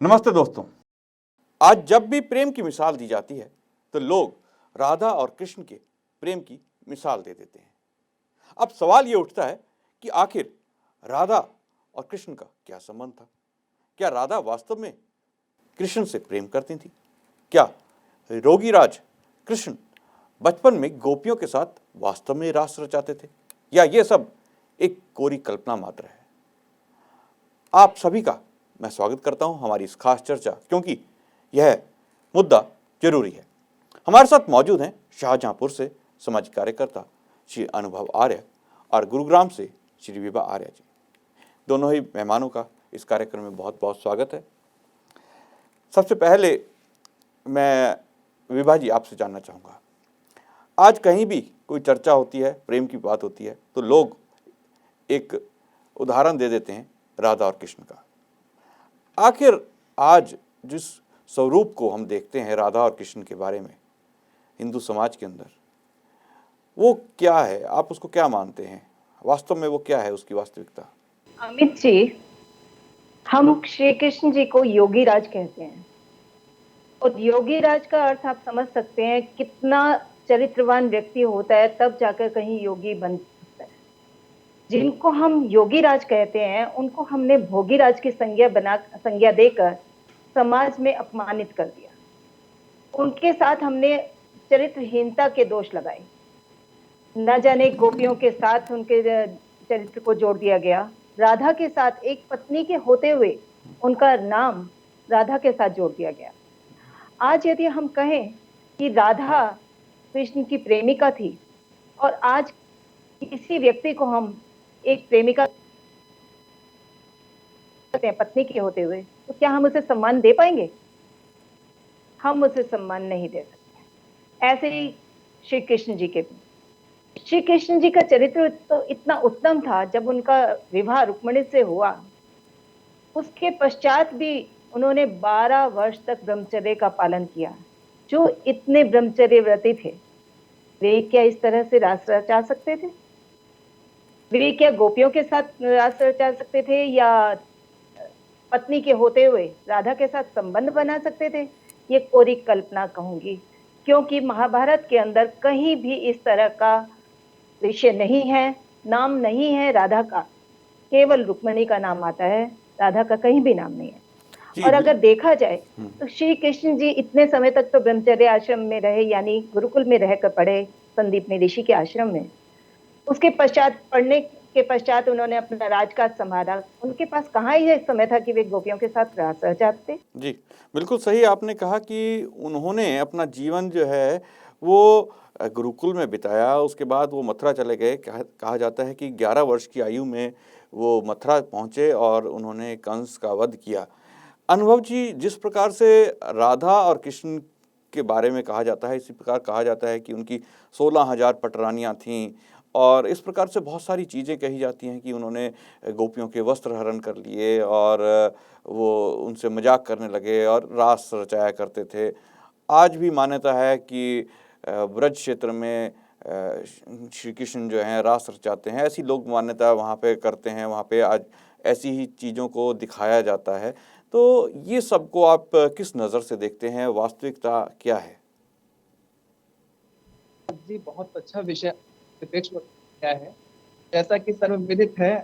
नमस्ते दोस्तों। आज जब भी प्रेम की मिसाल दी जाती है तो लोग राधा और कृष्ण के प्रेम की मिसाल दे देते हैं। अब सवाल ये उठता है कि आखिर राधा और कृष्ण का क्या संबंध था? क्या राधा वास्तव में कृष्ण से प्रेम करती थी? क्या रोगीराज कृष्ण बचपन में गोपियों के साथ वास्तव में रास रचाते थे, या ये सब एक कोरी कल्पना मात्र है? आप सभी का मैं स्वागत करता हूं हमारी इस खास चर्चा, क्योंकि यह मुद्दा जरूरी है। हमारे साथ मौजूद हैं शाहजहांपुर से समाज कार्यकर्ता श्री अनुभव आर्य और गुरुग्राम से श्री विभा आर्य जी। दोनों ही मेहमानों का इस कार्यक्रम में बहुत बहुत स्वागत है। सबसे पहले मैं विभा जी आपसे जानना चाहूँगा, आज कहीं भी कोई चर्चा होती है, प्रेम की बात होती है, तो लोग एक उदाहरण दे देते हैं राधा और कृष्ण का। आखिर आज जिस स्वरूप को हम देखते हैं राधा और कृष्ण के बारे में हिंदू समाज के अंदर, वो क्या है? आप उसको क्या मानते हैं? वास्तव में वो क्या है, उसकी वास्तविकता? अमित जी, हम श्री कृष्ण जी को योगी राज कहते हैं। और योगी राज का अर्थ आप समझ सकते हैं, कितना चरित्रवान व्यक्ति होता है तब जाकर कहीं योगी बन सकता है। जिनको हम योगी राज कहते हैं उनको हमने भोगी राज की संज्ञा देकर समाज में अपमानित कर दिया। उनके साथ हमने चरित्रहीनता के दोष लगाए। न जाने गोपियों के साथ उनके चरित्र को जोड़ दिया गया। राधा के साथ एक पत्नी के होते हुए उनका नाम राधा के साथ जोड़ दिया गया। आज यदि हम कहें कि राधा कृष्ण की प्रेमिका थी और आज किसी व्यक्ति को हम एक प्रेमिका कहते हैं पत्नी के होते हुए, तो क्या हम उसे सम्मान दे पाएंगे? हम उसे सम्मान नहीं दे सकते। ऐसे ही श्री कृष्ण जी के भी। श्री कृष्ण जी का चरित्र तो इतना उत्तम था, जब उनका विवाह रुक्मिणी से हुआ उसके पश्चात भी उन्होंने 12 वर्ष तक ब्रह्मचर्य का पालन किया। जो इतने ब्रह्मचर्य व्रती थे, वे क्या इस तरह से रास रचा सकते थे? वे क्या गोपियों के साथ रास रचा सकते थे, या पत्नी के होते हुए राधा के साथ संबंध बना सकते थे? ये कोरी कल्पना कहूंगी, क्योंकि महाभारत के अंदर कहीं भी इस तरह का विषय नहीं है, नाम नहीं है राधा का। केवल रुक्मिणी का नाम आता है, राधा का कहीं भी नाम नहीं है। जी और अगर देखा जाए हम्म, तो श्री कृष्ण जी इतने समय तक तो ब्रह्मचर्य आश्रम में रहे, यानी गुरुकुल में रहकर पढ़े, संदीपनी ऋषि के आश्रम में। उसके पश्चात पढ़ने के पश्चात उन्होंने अपना राजकाज संभाला। उनके पास कहाँ ही समय था कि वे गोपियों के साथ रास रचाते। जी, बिल्कुल सही आपने कहा कि उन्होंने अपना जीवन जो है वो गुरुकुल में बिताया। उसके बाद वो मथुरा चले गए। कहा जाता है कि 11 वर्ष की आयु में वो मथुरा पहुँचे और उन्होंने कंस का वध किया। अनुभव जी, जिस प्रकार से राधा और कृष्ण के बारे में कहा जाता है, इसी प्रकार कहा जाता है कि उनकी 16,000 पटरानियाँ थीं, और इस प्रकार से बहुत सारी चीज़ें कही जाती हैं कि उन्होंने गोपियों के वस्त्र हरण कर लिए और वो उनसे मजाक करने लगे और रास रचाया करते थे। आज भी मान्यता है कि ब्रज क्षेत्र में श्री कृष्ण जो हैं रास रचाते हैं। ऐसी लोग मान्यता वहाँ पे करते हैं, वहाँ पे आज ऐसी ही चीज़ों को दिखाया जाता है। तो ये सबको आप किस नज़र से देखते हैं? वास्तविकता क्या है? जी, बहुत अच्छा विषय परिप्रेक्ष्य में क्या है। जैसा कि सर्वविदित है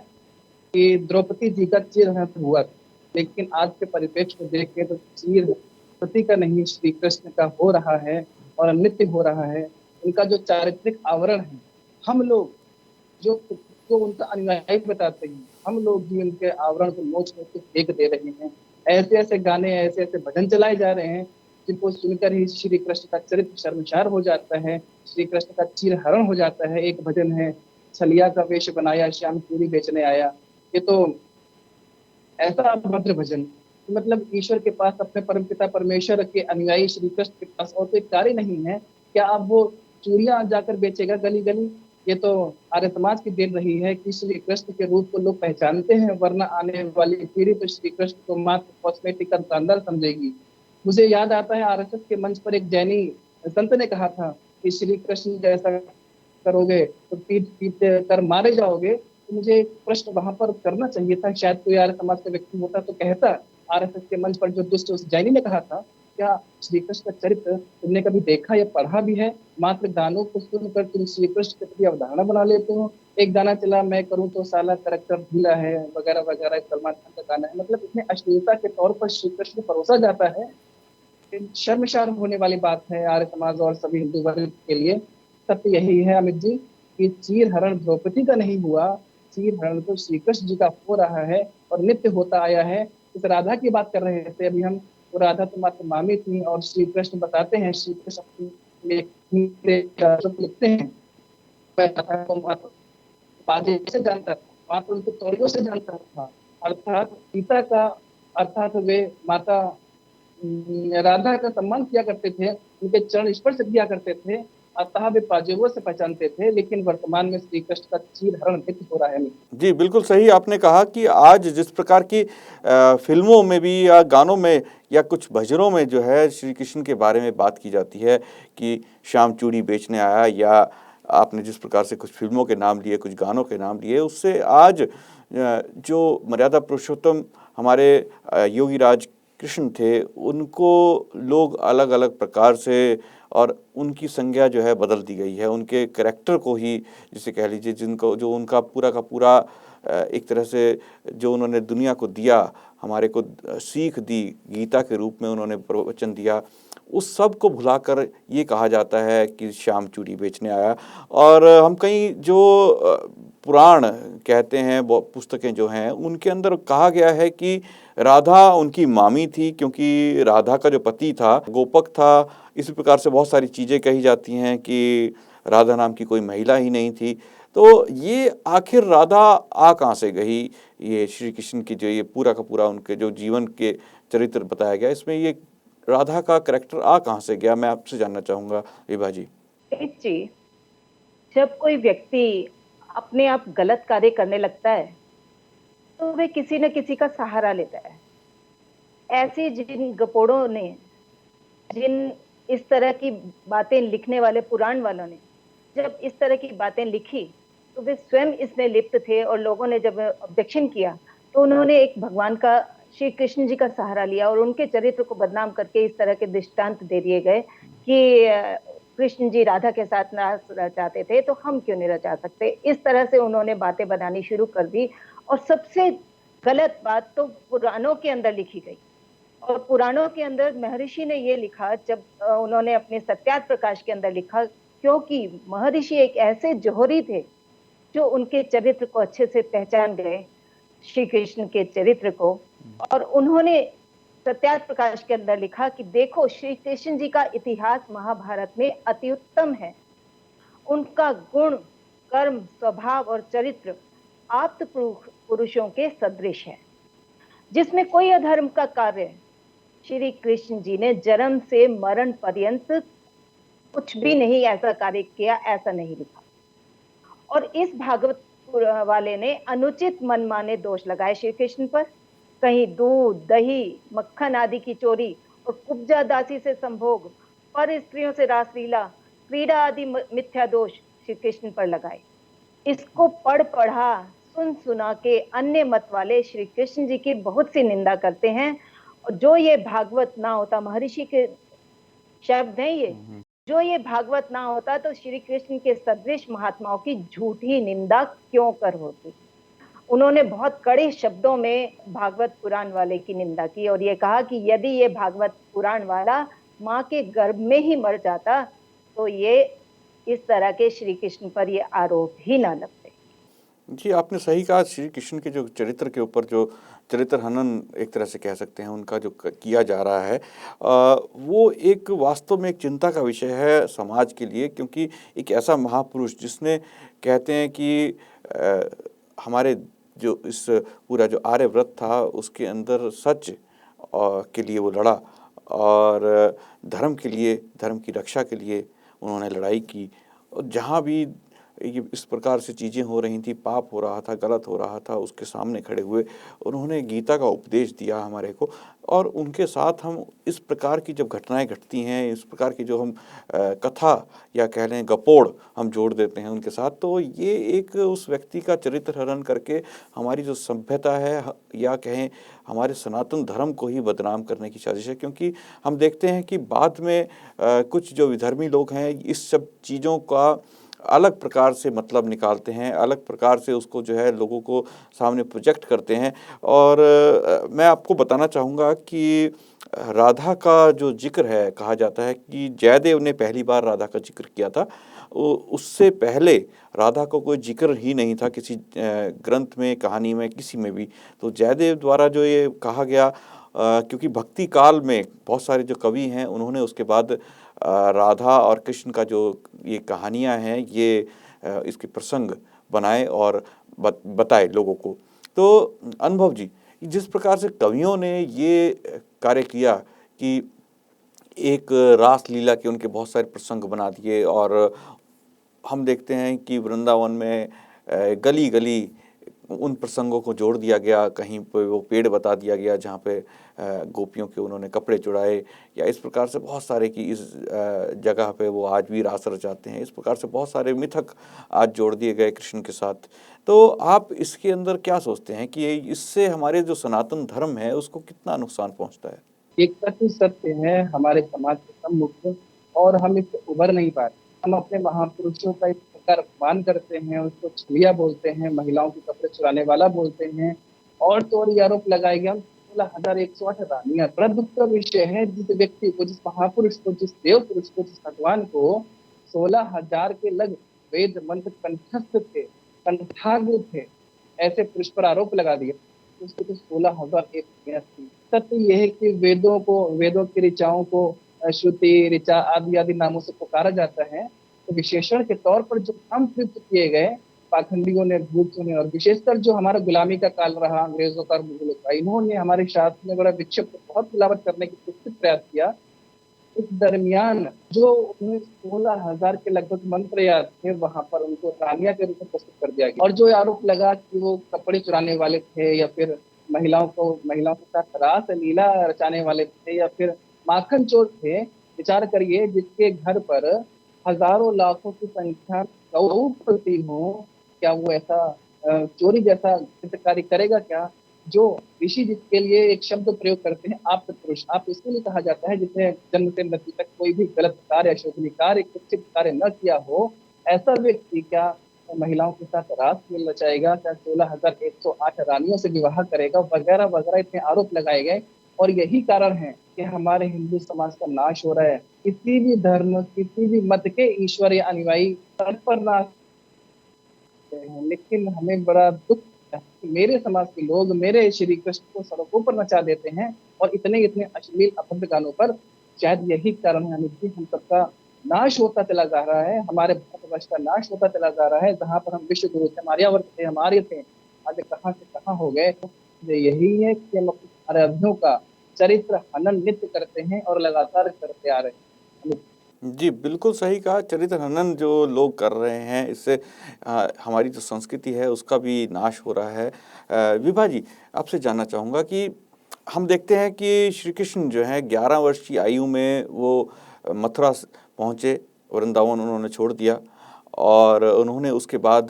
कि द्रौपदी जी का चिरहरण हुआ था, लेकिन आज के परिप्रेक्ष्य को देख के तो चीर द्रौपदी का नहीं, श्री कृष्ण का हो रहा है और नित्य हो रहा है। उनका जो चारित्रिक आवरण है, हम लोग जो को उनका अनुयायी बताते हैं, हम लोग भी उनके आवरण को नोच-नोच के फेंक दे रहे हैं। ऐसे-ऐसे गाने, ऐसे-ऐसे भजन चलाए जा रहे हैं, जिनको सुनकर ही श्री कृष्ण का चरित्र शर्मसार हो जाता है, श्री कृष्ण का चीरहरण हो जाता है। एक भजन है, छलिया का वेश बनाया श्याम चूड़ी बेचने आया। ये तो ऐसा अभद्र भजन, मतलब ईश्वर के पास, अपने परमपिता परमेश्वर के अनुयायी श्री कृष्ण के पास और कोई कार्य नहीं है। क्या अब वो चूड़ियाँ जाकर बेचेगा गली-गली? ये तो आर्य समाज की देन रही है कि श्री कृष्ण के रूप को लोग पहचानते हैं, वरना आने वाली पीढ़ी तो श्री कृष्ण को मात्र कॉस्मेटिक का दुकानदार समझेगी। मुझे याद आता है, आरएसएस के मंच पर एक जैनी संत ने कहा था कि श्री कृष्ण जैसा करोगे तो पीट-पीट कर मारे जाओगे। तो मुझे एक प्रश्न वहाँ पर करना चाहिए था, शायद कोई आर्य समाज का व्यक्ति होता तो कहता आरएसएस के मंच पर जो दुष्ट उस जैनी ने कहा था, क्या श्री कृष्ण का चरित्र तुमने कभी देखा या पढ़ा भी है? मात्र गानों को सुनकर तुम श्री कृष्ण के प्रति अवधारणा बना लेते हो। एक गाना चला, मैं करूं तो साला करेक्टर ढीला है, वगैरह वगैरह, एक सलमान खान का गाना है। मतलब इसमें अश्लीलता के तौर पर श्री कृष्ण को परोसा जाता है। शर्मसार होने वाली बात है आर्य समाज और सभी हिंदू वर्ग के लिए। सत्य यही है अमित जी कि चीर हरण द्रौपदी का नहीं हुआ, चीर हरण तो श्री कृष्ण जी का हो रहा है और नित्य होता आया है। इस राधा की बात कर रहे थे अभी हम, वो राधा तो मात्र मामी थी और श्री कृष्ण बताते हैं, श्री कृष्ण अपने लिखते हैं, मैं राधा को मात्र बाजे से जानता था, मात्र उनके तौलियों से जानता था। अर्थात सीता का, अर्थात वे माता राधा का सम्मान किया करते थे, उनके चरण स्पर्श किया करते थे, अतः वे पाजेबों से पहचानते थे। लेकिन वर्तमान में श्री कृष्ण का चीर हरण नित्य हो रहा है। जी, बिल्कुल सही आपने कहा कि आज जिस प्रकार की फ़िल्मों में भी या गानों में या कुछ भजनों में जो है श्री कृष्ण के बारे में बात की जाती है कि श्याम चूड़ी बेचने आया, या आपने जिस प्रकार से कुछ फ़िल्मों के नाम लिए, कुछ गानों के नाम लिए, उससे आज जो मर्यादा पुरुषोत्तम हमारे योगीराज कृष्ण थे, उनको लोग अलग-अलग प्रकार से और उनकी संज्ञा जो है बदल दी गई है। उनके कैरेक्टर को ही जिसे कह लीजिए, जिनको जो उनका पूरा का पूरा एक तरह से जो उन्होंने दुनिया को दिया, हमारे को सीख दी, गीता के रूप में उन्होंने प्रवचन दिया, उस सब को भुलाकर ये कहा जाता है कि श्याम चूड़ी बेचने आया। और हम कहीं जो पुराण कहते हैं, वो पुस्तकें जो हैं, उनके अंदर कहा गया है कि राधा उनकी मामी थी, क्योंकि राधा का जो पति था गोपक था। इसी प्रकार से बहुत सारी चीज़ें कही जाती हैं कि राधा नाम की कोई महिला ही नहीं थी। तो ये आखिर राधा आ कहाँ से गई? ये श्री कृष्ण की जो ये पूरा का पूरा उनके जो जीवन के चरित्र बताया गया, इसमें ये राधा का करैक्टर आ कहाँ से गया? मैं आपसे जानना चाहूँगा विभा जी। जी, जब कोई व्यक्ति अपने आप गलत कार्य करने लगता है, तो वह किसी न किसी का सहारा लेता है। ऐसे जिन गपोड़ों ने, जिन इस तरह की बातें लिखने वाले पुराण वालों ने जब इस तरह की बातें लिखी, तो वे स्वयं इसमें लिप्त थे और लोगों ने जब ऑब्जेक्शन किया, तो उन्होंने एक भगवान का, श्री कृष्ण जी का सहारा लिया और उनके चरित्र को बदनाम करके इस तरह के दृष्टांत दे दिए गए कि कृष्ण जी राधा के साथ ना रचाते थे, तो हम क्यों नहीं रचा सकते? इस तरह से उन्होंने बातें बनानी शुरू कर दी। और सबसे गलत बात तो पुराणों के अंदर लिखी गई। और पुराणों के अंदर महर्षि ने ये लिखा, जब उन्होंने अपने सत्यार्थ प्रकाश के अंदर लिखा, क्योंकि महर्षि एक ऐसे जोहरी थे जो उनके चरित्र को अच्छे से पहचान गए, श्री कृष्ण के चरित्र को। और उन्होंने सत्यार्थ प्रकाश के अंदर लिखा कि देखो, श्री कृष्ण जी का इतिहास महाभारत में अति उत्तम है। उनका गुण, कर्म, स्वभाव और चरित्र आप्त पुरुषों के सदृश है, जिसमें कोई अधर्म का कार्य श्री कृष्ण जी ने जन्म से मरण पर्यंत कुछ भी नहीं ऐसा कार्य किया, ऐसा नहीं लिखा। और इस भागवत वाले ने अनुचित मनमाने दोष लगाए श्री कृष्ण पर। कहीं दूध, दही, मक्खन आदि की चोरी और कुब्जा दासी से संभोग, पर स्त्रियों से रासलीला, क्रीड़ा आदि मिथ्या दोष श्री कृष्ण पर लगाए। इसको पढ़ा सुन सुना के अन्य मत वाले श्री कृष्ण जी की बहुत सी निंदा करते हैं। और जो ये भागवत ना होता, महर्षि के शब्द हैं ये, जो ये भागवत ना होता तो श्री कृष्ण के सदृश महात्माओं की झूठी निंदा क्यों कर होती। उन्होंने बहुत कड़े शब्दों में भागवत पुराण वाले की निंदा की और ये कहा कि यदि ये भागवत पुराण वाला माँ के गर्भ में ही मर जाता, तो ये इस तरह के श्री कृष्ण पर ये आरोप ही ना लगते। जी, आपने सही कहा। श्री कृष्ण के जो चरित्र के ऊपर जो चरित्र हनन एक तरह से कह सकते हैं, उनका जो किया जा रहा है, वो एक वास्तव में एक चिंता का विषय है समाज के लिए, क्योंकि एक ऐसा महापुरुष जिसने कहते हैं कि हमारे जो इस पूरा जो आर्यव्रत था उसके अंदर सच के लिए वो लड़ा, और धर्म के लिए, धर्म की रक्षा के लिए उन्होंने लड़ाई की। और जहाँ भी ये इस प्रकार से चीज़ें हो रही थी, पाप हो रहा था, गलत हो रहा था, उसके सामने खड़े हुए उन्होंने गीता का उपदेश दिया हमारे को। और उनके साथ हम इस प्रकार की जब घटनाएँ घटती हैं, इस प्रकार की जो हम कथा या कह लें गपोड़ हम जोड़ देते हैं उनके साथ, तो ये एक उस व्यक्ति का चरित्र हनन करके हमारी जो सभ्यता है या कहें हमारे सनातन धर्म को ही बदनाम करने की साजिश है। क्योंकि हम देखते हैं कि बाद में कुछ जो विधर्मी लोग हैं इस सब चीज़ों का अलग प्रकार से मतलब निकालते हैं, अलग प्रकार से उसको जो है लोगों को सामने प्रोजेक्ट करते हैं। और मैं आपको बताना चाहूँगा कि राधा का जो ज़िक्र है, कहा जाता है कि जयदेव ने पहली बार राधा का ज़िक्र किया था। उससे पहले राधा का कोई ज़िक्र ही नहीं था किसी ग्रंथ में, कहानी में, किसी में भी। तो जयदेव द्वारा जो ये कहा गया, क्योंकि भक्ति काल में बहुत सारे जो कवि हैं उन्होंने उसके बाद राधा और कृष्ण का जो ये कहानियाँ हैं ये इसके प्रसंग बनाए और बताए लोगों को। तो अनुभव जी, जिस प्रकार से कवियों ने ये कार्य किया कि एक रास लीला के उनके बहुत सारे प्रसंग बना दिए, और हम देखते हैं कि वृंदावन में गली-गली उन प्रसंगों को जोड़ दिया गया, कहीं पे वो पेड़ बता दिया गया जहाँ पे गोपियों के उन्होंने कपड़े चुराए, या इस प्रकार से बहुत सारे कि इस जगह पे वो आज भी रास रचाते हैं। इस प्रकार से बहुत सारे मिथक आज जोड़ दिए गए कृष्ण के साथ। तो आप इसके अंदर क्या सोचते हैं कि इससे हमारे जो सनातन धर्म है उसको कितना नुकसान पहुँचता है? एक कथन सत्य है हमारे समाज के सम्मुख, और हम इससे उभर नहीं पा रहे। हम अपने महापुरुषों का इस प्रकार अपमान करते हैं, उसको छलिया बोलते हैं, महिलाओं के कपड़े चुराने वाला बोलते हैं, और तो और ये आरोप लगाए गए हम 16,108 रानियां। बड़ा दुख का विषय है, जिस व्यक्ति को, जिस महापुरुष को, जिस देव पुरुष को, जिस भगवान को 16,000 के लग वेद मंत्र कंठस्थ थे, कंठाग्र थे, ऐसे पुरुष पर आरोप लगा दिया। उसकी तो 16,001 थी। सत्य यह है कि वेदों की ऋचाओं को श्रुति, ऋचा आदि आदि नामों से पुकारा जाता है। तो विशेषण के तौर पर जो काम प्रयुक्त किए गए पाखंडियों ने, भूतों ने, और विशेषकर जो हमारा गुलामी का काल रहा अंग्रेजों का और मुगलों का, इन्होंने हमारे शास्त्र में बड़ा विक्षिप्त बहुत मिलावट करने की प्रयास किया। इस दरमियान जो उन्हें 16,000 के लगभग मंत्र याद थे, वहां पर उनको रानिया के रूप में प्रस्तुत कर दिया गया। और जो आरोप लगा कि वो कपड़े चुराने वाले थे, या फिर महिलाओं के साथ रास लीला रचाने वाले थे, या फिर माखन चोर थे, विचार करिए जिसके घर पर हजारों लाखों की संख्या गौ प्रति हो, क्या वो ऐसा चोरी जैसा चित्रकारी करेगा क्या? जो ऋषि जिसके लिए एक शब्द प्रयोग करते हैं आप पुरुष, आप इसके लिए कहा जाता है जिसने जन्म से मृत्यु तक कोई भी गलत कार्य, अशोभनीय कार्य, कुत्सित कार्य न किया हो, ऐसा व्यक्ति क्या महिलाओं के साथ रास खेल रचाएगा? क्या 16,108 रानियों से विवाह करेगा? वगैरह वगैरह इतने आरोप लगाए गए। और यही कारण है कि हमारे हिंदू समाज का नाश हो रहा है। किसी भी धर्म, किसी भी मत के ईश्वर या अनुयायी सर पर नाश हैं, लेकिन हमें बड़ा दुख है कि मेरे समाज के लोग मेरे श्री कृष्ण को सड़कों पर नचा देते हैं, और इतने इतने अश्लील अभद्र गानों पर। शायद यही कारण है अमित जी, हम सबका नाश होता चला जा रहा है, हमारे भारतवर्ष का नाश होता चला जा रहा है। जहाँ पर हम विश्व गुरु थे, आर्यावर्त थे, हमारे थे, आज कहाँ से कहाँ हो गए। तो यही है कि हम अपने आराध्यों का चरित्र हनन नित्य करते हैं और लगातार करते आ रहे हैं। जी, बिल्कुल सही कहा। चरित्र हनन जो लोग कर रहे हैं, इससे हमारी जो संस्कृति है उसका भी नाश हो रहा है। विभा जी, आपसे जानना चाहूँगा कि हम देखते हैं कि श्री कृष्ण जो है 11 वर्ष की आयु में वो मथुरा पहुँचे, वृंदावन उन्होंने छोड़ दिया, और उन्होंने उसके बाद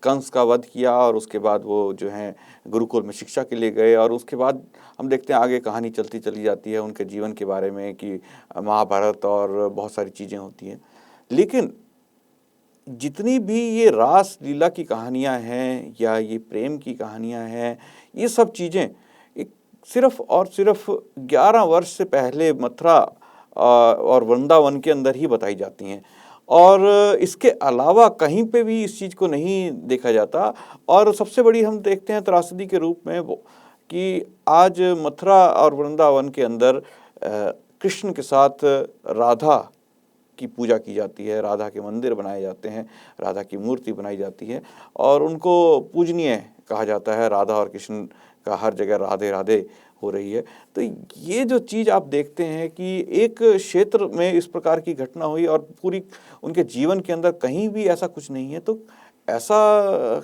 कंस का वध किया, और उसके बाद वो जो हैं गुरुकुल में शिक्षा के लिए गए। और उसके बाद हम देखते हैं आगे कहानी चलती चली जाती है उनके जीवन के बारे में कि महाभारत और बहुत सारी चीज़ें होती हैं। लेकिन जितनी भी ये रास लीला की कहानियाँ हैं या ये प्रेम की कहानियाँ हैं, ये सब चीज़ें एक सिर्फ़ और सिर्फ़ 11 वर्ष से पहले मथुरा और वृंदावन के अंदर ही बताई जाती हैं, और इसके अलावा कहीं पे भी इस चीज़ को नहीं देखा जाता। और सबसे बड़ी हम देखते हैं त्रासदी के रूप में वो कि आज मथुरा और वृंदावन के अंदर कृष्ण के साथ राधा की पूजा की जाती है, राधा के मंदिर बनाए जाते हैं, राधा की मूर्ति बनाई जाती है, और उनको पूजनीय कहा जाता है। राधा और कृष्ण का हर जगह राधे राधे हो रही है। तो ये जो चीज़ आप देखते हैं कि एक क्षेत्र में इस प्रकार की घटना हुई और पूरी उनके जीवन के अंदर कहीं भी ऐसा कुछ नहीं है, तो ऐसा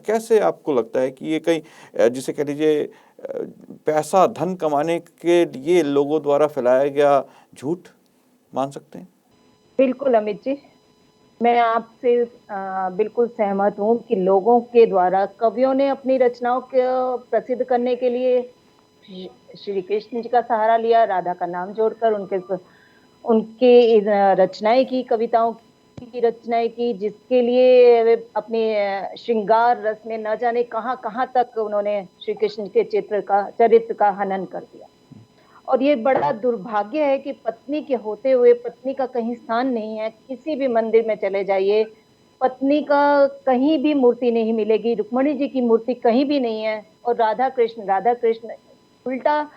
कैसे आपको लगता है कि ये कहीं जिसे कह लीजिए पैसा धन कमाने के लिए लोगों द्वारा फैलाया गया झूठ मान सकते हैं? बिल्कुल अमित जी, मैं आपसे बिल्कुल सहमत हूँ कि लोगों के द्वारा कवियों ने अपनी रचनाओं को प्रसिद्ध करने के लिए श्री कृष्ण जी का सहारा लिया, राधा का नाम जोड़कर उनके रचनाएं की, कविताओं की रचनाएं की, जिसके लिए वे अपने श्रृंगार रस में न जाने कहाँ तक उन्होंने श्री कृष्ण के चरित्र का हनन कर दिया। और ये बड़ा दुर्भाग्य है कि पत्नी के होते हुए पत्नी का कहीं स्थान नहीं है। किसी भी मंदिर में चले जाइए, पत्नी का कहीं भी मूर्ति नहीं मिलेगी, रुक्मणी जी की मूर्ति कहीं भी नहीं है। और राधा कृष्ण उल्टा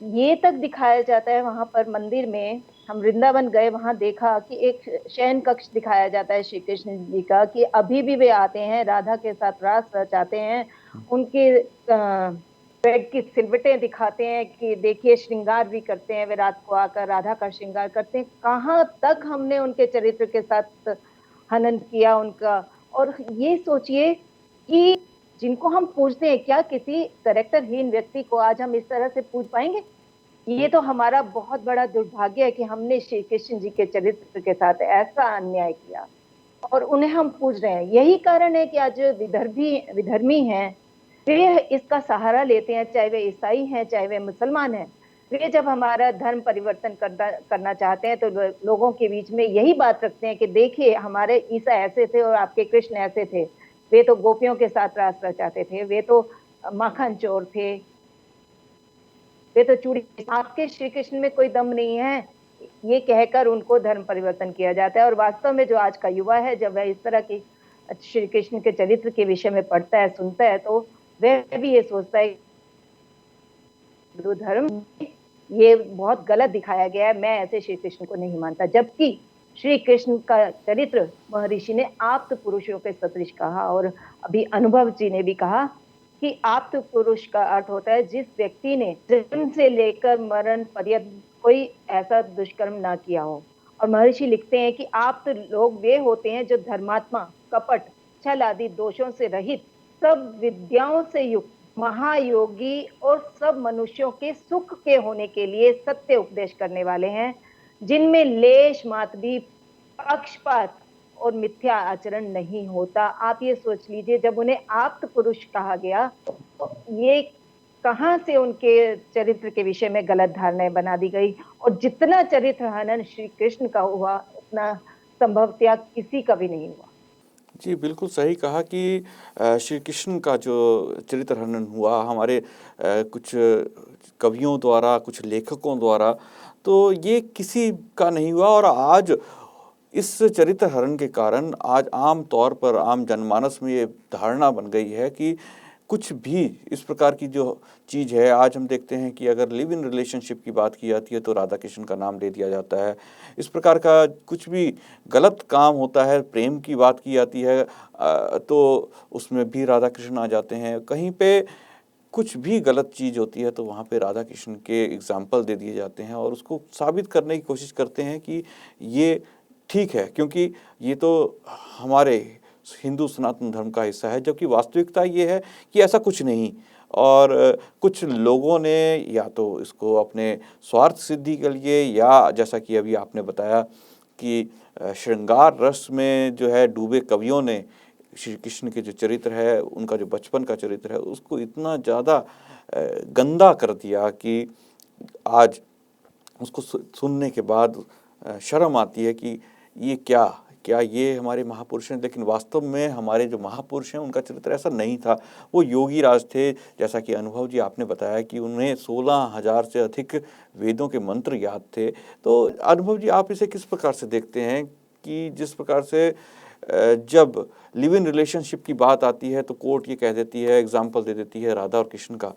ये तक दिखाया जाता है वहां पर मंदिर में। हम वृंदावन गए, वहां देखा कि एक शयन कक्ष दिखाया जाता है श्री कृष्ण जी का, कि अभी भी वे आते हैं, राधा के साथ रास रचाते हैं, उनके बेड की सिलवटें दिखाते हैं कि देखिए श्रृंगार भी करते हैं, वे रात को आकर राधा का श्रृंगार करते हैं। कहाँ तक हमने उनके चरित्र के साथ हनन किया उनका। और ये सोचिए कि जिनको हम पूजते हैं, क्या किसी कैरेक्टरहीन व्यक्ति को आज हम इस तरह से पूज पाएंगे? ये तो हमारा बहुत बड़ा दुर्भाग्य है कि हमने श्री कृष्ण जी के चरित्र के साथ ऐसा अन्याय किया और उन्हें हम पूज रहे हैं। यही कारण है कि आज विधर्मी हैं, वे इसका सहारा लेते हैं, चाहे वे ईसाई हैं, चाहे वे मुसलमान हैं। वे जब हमारा धर्म परिवर्तन करना चाहते हैं तो लोगों के बीच में यही बात रखते हैं कि देखिए हमारे ईसा ऐसे थे और आपके कृष्ण ऐसे थे, वे तो गोपियों के साथ रास रचाते थे, वे तो माखन चोर थे, वे तो चूड़ी, आपके श्री कृष्ण में कोई दम नहीं है। ये कहकर उनको धर्म परिवर्तन किया जाता है। और वास्तव में जो आज का युवा है, जब वह इस तरह की श्री कृष्ण के चरित्र के विषय में पढ़ता है, सुनता है, तो वह भी ये सोचता है हिंदू धर्म ये बहुत गलत दिखाया गया है, मैं ऐसे श्री कृष्ण को नहीं मानता। जबकि श्री कृष्ण का चरित्र महर्षि ने आप्त पुरुषों के सदृश कहा, और अभी अनुभव जी ने भी कहा कि आप्त पुरुष का अर्थ होता है जिस व्यक्ति ने जन्म से लेकर मरण पर्यंत कोई ऐसा दुष्कर्म ना किया हो। और महर्षि लिखते हैं कि आप्त लोग वे होते हैं जो धर्मात्मा, कपट, छल आदि दोषों से रहित, सब विद्याओं से युक्त, महायोगी और सब मनुष्यों के सुख के होने के लिए सत्य उपदेश करने वाले हैं, जिनमें लेश मात्र भी पक्षपात और मिथ्या आचरण नहीं होता। आप ये सोच लीजिए, जब उन्हें आप्त पुरुष कहा गया तो ये कहां से उनके चरित्र के विषय में गलत धारणाएं बना दी गई। और जितना चरित्र हनन श्री कृष्ण का हुआ, उतना संभवतः किसी का भी नहीं हुआ। जी, बिल्कुल सही कहा कि श्री कृष्ण का जो चरित्र हनन हुआ हमारे कुछ कवियों द्वारा, कुछ लेखकों द्वारा, तो ये किसी का नहीं हुआ। और आज इस चरित्र हनन के कारण आज आम तौर पर आम जनमानस में ये धारणा बन गई है कि कुछ भी इस प्रकार की जो चीज़ है, आज हम देखते हैं कि अगर लिव इन रिलेशनशिप की बात की जाती है तो राधा कृष्ण का नाम ले दिया जाता है। इस प्रकार का कुछ भी गलत काम होता है, प्रेम की बात की जाती है तो उसमें भी राधा कृष्ण आ जाते हैं। कहीं पे कुछ भी गलत चीज़ होती है तो वहाँ पे राधा कृष्ण के एग्जाम्पल दे दिए जाते हैं और उसको साबित करने की कोशिश करते हैं कि ये ठीक है, क्योंकि ये तो हमारे हिंदू सनातन धर्म का हिस्सा है। जबकि वास्तविकता ये है कि ऐसा कुछ नहीं। और कुछ लोगों ने या तो इसको अपने स्वार्थ सिद्धि के लिए, या जैसा कि अभी आपने बताया कि श्रृंगार रस में जो है डूबे कवियों ने श्री कृष्ण के जो चरित्र है, उनका जो बचपन का चरित्र है, उसको इतना ज़्यादा गंदा कर दिया कि आज उसको सुनने के बाद शर्म आती है कि ये क्या ये हमारे महापुरुष हैं। लेकिन वास्तव में हमारे जो महापुरुष हैं उनका चरित्र ऐसा नहीं था। वो योगी राज थे, जैसा कि अनुभव जी आपने बताया कि उन्हें 16,000 से अधिक वेदों के मंत्र याद थे। तो अनुभव जी, आप इसे किस प्रकार से देखते हैं कि जिस प्रकार से जब लिव इन रिलेशनशिप की बात आती है तो कोर्ट ये कह देती है, एग्जाम्पल दे देती है राधा और कृष्ण का,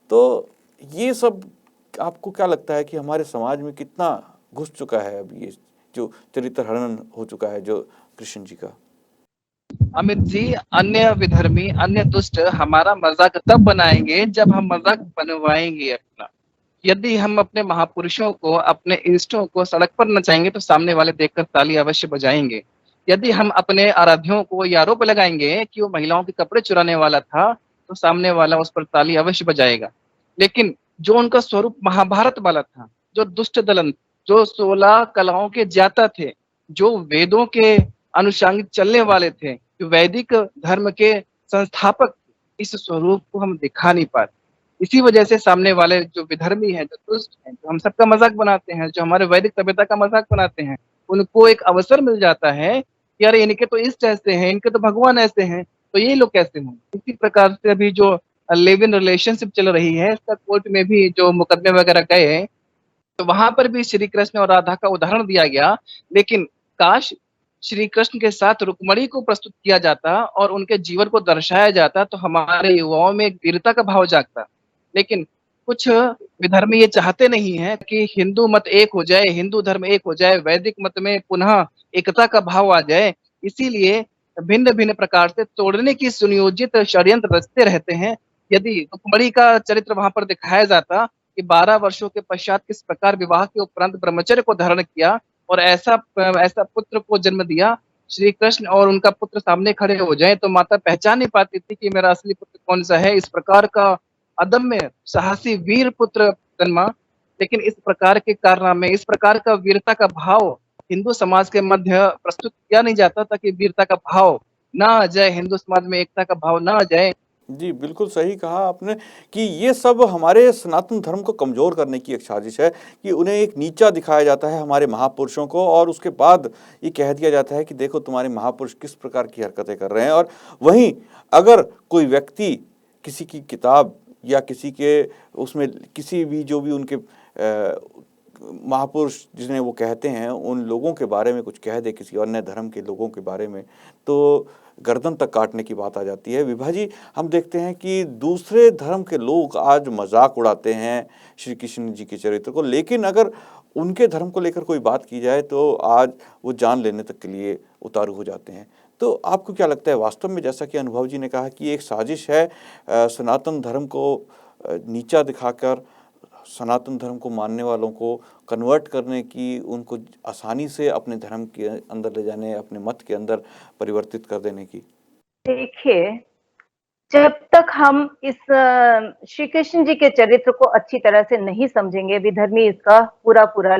तो ये सब आपको क्या लगता है कि हमारे समाज में कितना घुस चुका है अब ये जो चरित्र हनन हो चुका है जो कृष्ण जी का? अमित जी, अन्य विधर्मी, अन्य दुष्ट हमारा मजाक तब बनाएंगे जब हम मजाक बनवाएंगे अपना। यदि हम अपने महापुरुषों को, अपने इष्टों को सड़क पर नचाएंगे तो सामने वाले देखकर ताली अवश्य बजाएंगे। यदि हम अपने आराध्यों को ये आरोप लगाएंगे कि वो महिलाओं के कपड़े चुराने वाला था, तो सामने वाला उस पर ताली अवश्य बजाएगा। लेकिन जो उनका स्वरूप महाभारत वाला था, जो दुष्ट दलन, जो 16 कलाओं के ज्ञाता थे, जो वेदों के अनुषंगिक चलने वाले थे, जो वैदिक धर्म के संस्थापक थे, इस स्वरूप को हम दिखा नहीं पाते। इसी वजह से सामने वाले जो विधर्मी हैं, जो दुष्ट हैं, जो हम सबका मजाक बनाते हैं, जो हमारे वैदिक सभ्यता का मजाक बनाते हैं, उनको एक अवसर मिल जाता है कि अरे इनके तो इष्ट ऐसे हैं, इनके तो भगवान ऐसे हैं, तो ये लोग कैसे हों। इसी प्रकार से अभी जो लिव इन रिलेशनशिप चल रही है, इसका कोर्ट में भी जो मुकदमे वगैरह गए, तो वहां पर भी श्री कृष्ण और राधा का उदाहरण दिया गया। लेकिन काश श्री कृष्ण के साथ रुक्मणी को प्रस्तुत किया जाता और उनके जीवन को दर्शाया जाता, तो हमारे युवाओं में एक वीरता का भाव जागता। लेकिन कुछ विधर्मी ये चाहते नहीं है कि हिंदू मत एक हो जाए, हिंदू धर्म एक हो जाए, वैदिक मत में पुनः एकता का भाव आ जाए। इसीलिए भिन्न भिन्न प्रकार से तोड़ने की सुनियोजित षड्यंत्र रचते रहते हैं। यदि रुक्मणी का चरित्र वहां पर दिखाया जाता कि 12 वर्षों के पश्चात किस प्रकार विवाह के उपरांत ब्रह्मचर्य को धारण किया और ऐसा ऐसा पुत्र को जन्म दिया, श्री कृष्ण और उनका पुत्र सामने खड़े हो जाए, तो माता पहचान नहीं पाती थी कि मेरा असली पुत्र कौन सा है। इस प्रकार का अदम्य साहसी वीर पुत्र जन्मा। लेकिन इस प्रकार के कारनामे, इस प्रकार का वीरता का भाव हिंदू समाज के मध्य प्रस्तुत किया नहीं जाता, ताकि वीरता का भाव ना आ जाए, हिंदू समाज में एकता का भाव ना आ जाए। जी, बिल्कुल सही कहा आपने कि ये सब हमारे सनातन धर्म को कमज़ोर करने की एक साजिश है कि उन्हें एक नीचा दिखाया जाता है हमारे महापुरुषों को, और उसके बाद ये कह दिया जाता है कि देखो तुम्हारे महापुरुष किस प्रकार की हरकतें कर रहे हैं। और वहीं अगर कोई व्यक्ति किसी की किताब या किसी के उसमें किसी भी जो भी उनके महापुरुष जिन्हें वो कहते हैं उन लोगों के बारे में कुछ कह दे, किसी अन्य धर्म के लोगों के बारे में, तो गर्दन तक काटने की बात आ जाती है। विभा जी, हम देखते हैं कि दूसरे धर्म के लोग आज मजाक उड़ाते हैं श्री कृष्ण जी के चरित्र को, लेकिन अगर उनके धर्म को लेकर कोई बात की जाए तो आज वो जान लेने तक के लिए उतारू हो जाते हैं। तो आपको क्या लगता है, वास्तव में जैसा कि अनुभव जी ने कहा कि एक साजिश है सनातन धर्म को नीचा दिखाकर सनातन धर्म को मानने वालों को कन्वर्ट करने की, उनको आसानी से अपने धर्म के अंदर ले जाने, अपने मत के अंदर परिवर्तित कर देने की? देखिए, जब तक हम इस श्री कृष्ण जी के चरित्र को अच्छी तरह से नहीं समझेंगे, विधर्मी इसका पूरा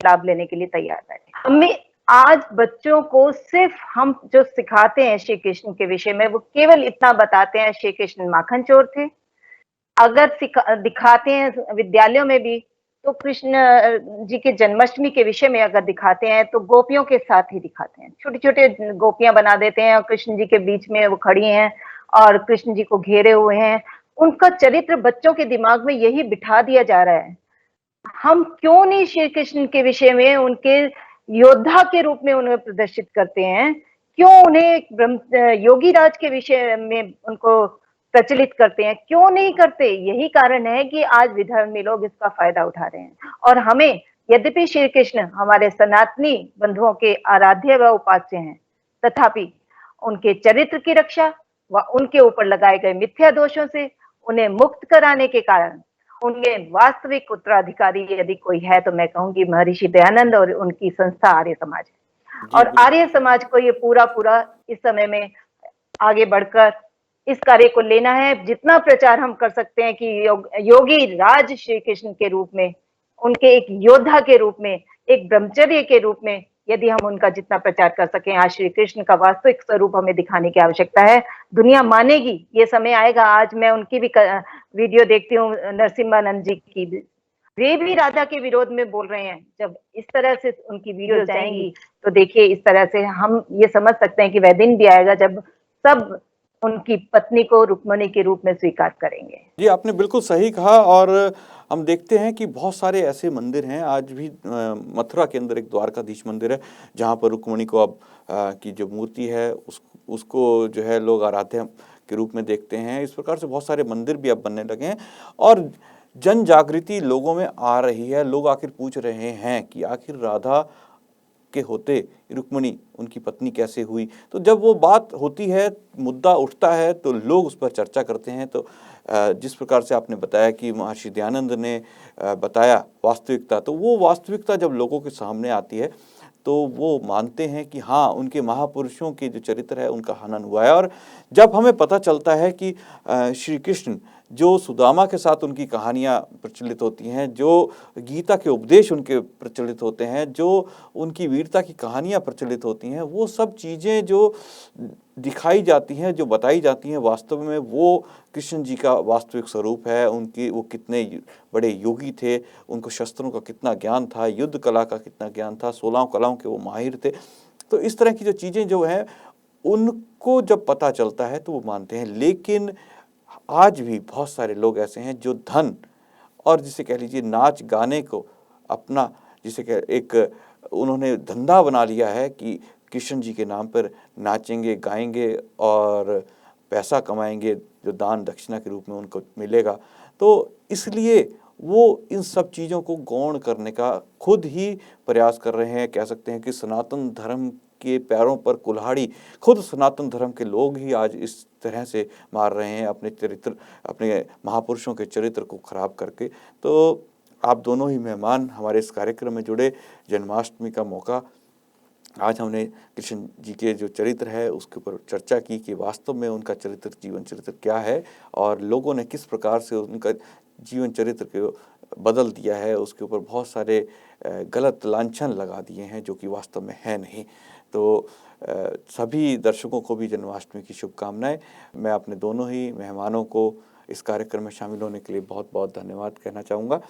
लाभ लेने के लिए तैयार है। हमें आज बच्चों को सिर्फ हम जो सिखाते हैं श्री कृष्ण के विषय में, वो केवल इतना बताते हैं श्री कृष्ण माखन चोर थे। अगर दिखाते हैं विद्यालयों में भी, तो कृष्ण जी के जन्माष्टमी के विषय में अगर दिखाते हैं तो गोपियों के साथ ही दिखाते हैं। छोटे छोटे गोपियां बना देते हैं और कृष्ण जी के बीच में वो खड़ी हैं और कृष्ण जी को घेरे हुए हैं। उनका चरित्र बच्चों के दिमाग में यही बिठा दिया जा रहा है। हम क्यों नहीं श्री कृष्ण के विषय में उनके योद्धा के रूप में उन्हें प्रदर्शित करते हैं? क्यों उन्हें योगी राज के विषय में उनको प्रचलित करते हैं? क्यों नहीं करते? यही कारण है कि आज विधर्मी लोग इसका फायदा उठा रहे हैं। और हमें, यद्यपि श्री कृष्ण हमारे सनातनी बंधुओं के आराध्य व उपास्य हैं, तथापि उनके चरित्र की रक्षा व उनके ऊपर लगाए गए मिथ्या दोषों से उन्हें मुक्त कराने के कारण उनके वास्तविक उत्तराधिकारी यदि कोई है तो मैं कहूंगी महर्षि दयानंद और उनकी संस्था आर्य समाज है। जी, और बिल्कुल। आर्य समाज को ये पूरा इस समय में आगे बढ़कर इस कार्य को लेना है। जितना प्रचार हम कर सकते हैं कि योगी राज श्री कृष्ण के रूप में, उनके एक योद्धा के रूप में, एक ब्रह्मचर्य के रूप में यदि हम उनका जितना प्रचार कर सकें, आज श्री कृष्ण का वास्तविक स्वरूप हमें दिखाने की आवश्यकता है। दुनिया मानेगी, ये समय आएगा। आज मैं उनकी भी वीडियो देखती हूँ, नरसिम्हानंद जी की, वे भी राधा के विरोध में बोल रहे हैं। जब इस तरह से उनकी वीडियो जाएंगी तो देखिए, इस तरह से हम ये समझ सकते हैं कि वह दिन भी आएगा जब सब उनकी पत्नी को रुक्मणी के रूप में स्वीकार करेंगे। जी, आपने बिल्कुल सही कहा। और हम देखते हैं कि बहुत सारे ऐसे मंदिर हैं आज भी। मथुरा के अंदर एक द्वारकाधीश मंदिर है जहाँ पर रुक्मणी को अब की जो मूर्ति है उसको जो है लोग आराध्य के रूप में देखते हैं। इस प्रकार से बहुत सारे मंदिर भी अब बनने लगे हैं और जन जागृति लोगों में आ रही है। लोग आखिर पूछ रहे हैं कि आखिर राधा के होते रुक्मणी उनकी पत्नी कैसे हुई। तो जब वो बात होती है, मुद्दा उठता है, तो लोग उस पर चर्चा करते हैं। तो जिस प्रकार से आपने बताया कि महर्षि दयानंद ने बताया वास्तविकता, तो वो वास्तविकता जब लोगों के सामने आती है तो वो मानते हैं कि हाँ, उनके महापुरुषों के जो चरित्र है उनका हनन हुआ है। और जब हमें पता चलता है कि श्री कृष्ण जो सुदामा के साथ उनकी कहानियाँ प्रचलित होती हैं, जो गीता के उपदेश उनके प्रचलित होते हैं, जो उनकी वीरता की कहानियाँ प्रचलित होती हैं, वो सब चीज़ें जो दिखाई जाती हैं, जो बताई जाती हैं, वास्तव में वो कृष्ण जी का वास्तविक स्वरूप है। उनकी वो कितने बड़े योगी थे, उनको शस्त्रों का कितना ज्ञान था, युद्ध कला का कितना ज्ञान था, 16 कलाओं के वो माहिर थे। तो इस तरह की जो चीज़ें जो हैं, उनको जब पता चलता है तो वो मानते हैं। लेकिन आज भी बहुत सारे लोग ऐसे हैं जो धन और जिसे कह लीजिए नाच गाने को अपना, जिसे कह एक उन्होंने धंधा बना लिया है कि कृष्ण जी के नाम पर नाचेंगे, गाएंगे और पैसा कमाएंगे जो दान दक्षिणा के रूप में उनको मिलेगा। तो इसलिए वो इन सब चीज़ों को गौण करने का खुद ही प्रयास कर रहे हैं। कह सकते हैं कि सनातन धर्म के पैरों पर कुल्हाड़ी खुद सनातन धर्म के लोग ही आज इस तरह से मार रहे हैं, अपने चरित्र, अपने महापुरुषों के चरित्र को खराब करके। तो आप दोनों ही मेहमान हमारे इस कार्यक्रम में जुड़े। जन्माष्टमी का मौका, आज हमने कृष्ण जी के जो चरित्र है उसके ऊपर चर्चा की कि वास्तव में उनका चरित्र, जीवन चरित्र क्या है और लोगों ने किस प्रकार से उनका जीवन चरित्र को बदल दिया है। उसके ऊपर बहुत सारे गलत लांछन लगा दिए हैं जो कि वास्तव में है नहीं। तो सभी दर्शकों को भी जन्माष्टमी की शुभकामनाएं। मैं अपने दोनों ही मेहमानों को इस कार्यक्रम में शामिल होने के लिए बहुत बहुत धन्यवाद कहना चाहूँगा।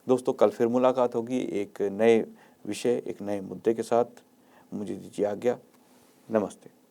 दोस्तों, कल फिर मुलाकात होगी एक नए विषय, एक नए मुद्दे के साथ। मुझे दीजिए आज्ञा। नमस्ते।